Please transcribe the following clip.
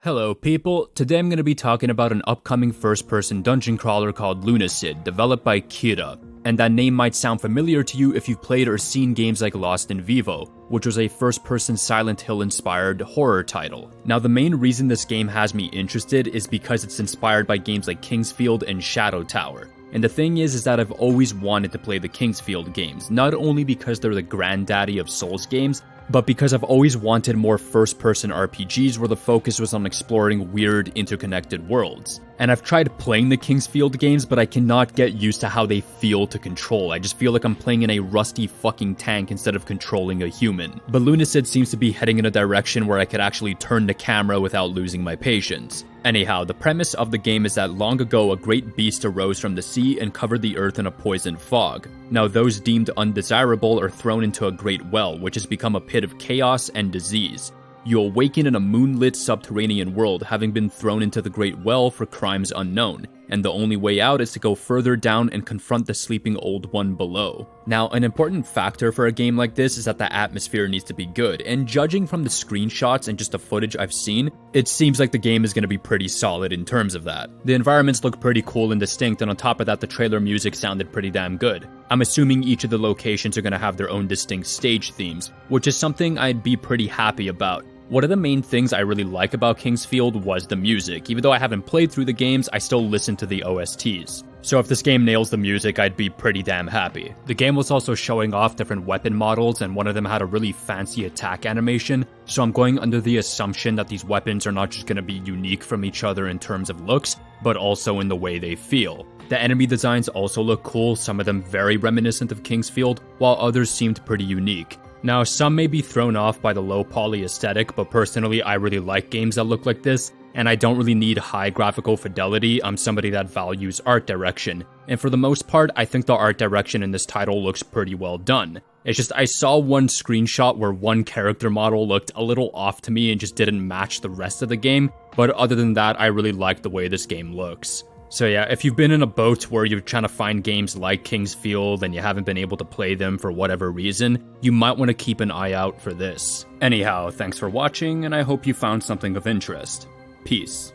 Hello people, today I'm going to be talking about an upcoming first-person dungeon crawler called Lunacid, developed by Kira. And that name might sound familiar to you if you've played or seen games like Lost in Vivo, which was a first-person Silent Hill-inspired horror title. Now the main reason this game has me interested is because it's inspired by games like Kingsfield and Shadow Tower. And the thing is that I've always wanted to play the Kingsfield games, not only because they're the granddaddy of Souls games, but because I've always wanted more first-person RPGs where the focus was on exploring weird, interconnected worlds. And I've tried playing the Kingsfield games, but I cannot get used to how they feel to control. I just feel like I'm playing in a rusty fucking tank instead of controlling a human. But Lunacid seems to be heading in a direction where I could actually turn the camera without losing my patience. Anyhow, the premise of the game is that long ago a great beast arose from the sea and covered the earth in a poisoned fog. Now those deemed undesirable are thrown into a great well, which has become a pit of chaos and disease. You awaken in a moonlit subterranean world, having been thrown into the great well for crimes unknown, and the only way out is to go further down and confront the sleeping old one below. Now, an important factor for a game like this is that the atmosphere needs to be good, and judging from the screenshots and just the footage I've seen, it seems like the game is going to be pretty solid in terms of that. The environments look pretty cool and distinct, and on top of that, the trailer music sounded pretty damn good. I'm assuming each of the locations are going to have their own distinct stage themes, which is something I'd be pretty happy about. One of the main things I really like about Kingsfield was the music. Even though I haven't played through the games, I still listen to the OSTs. So if this game nails the music, I'd be pretty damn happy. The game was also showing off different weapon models, and one of them had a really fancy attack animation, so I'm going under the assumption that these weapons are not just going to be unique from each other in terms of looks, but also in the way they feel. The enemy designs also look cool, some of them very reminiscent of Kingsfield, while others seemed pretty unique. Now, some may be thrown off by the low poly aesthetic, but personally I really like games that look like this, and I don't really need high graphical fidelity. I'm somebody that values art direction, and for the most part, I think the art direction in this title looks pretty well done. It's just I saw one screenshot where one character model looked a little off to me and just didn't match the rest of the game, but other than that, I really like the way this game looks. So yeah, if you've been in a boat where you're trying to find games like Kingsfield and you haven't been able to play them for whatever reason, you might want to keep an eye out for this. Anyhow, thanks for watching, and I hope you found something of interest. Peace.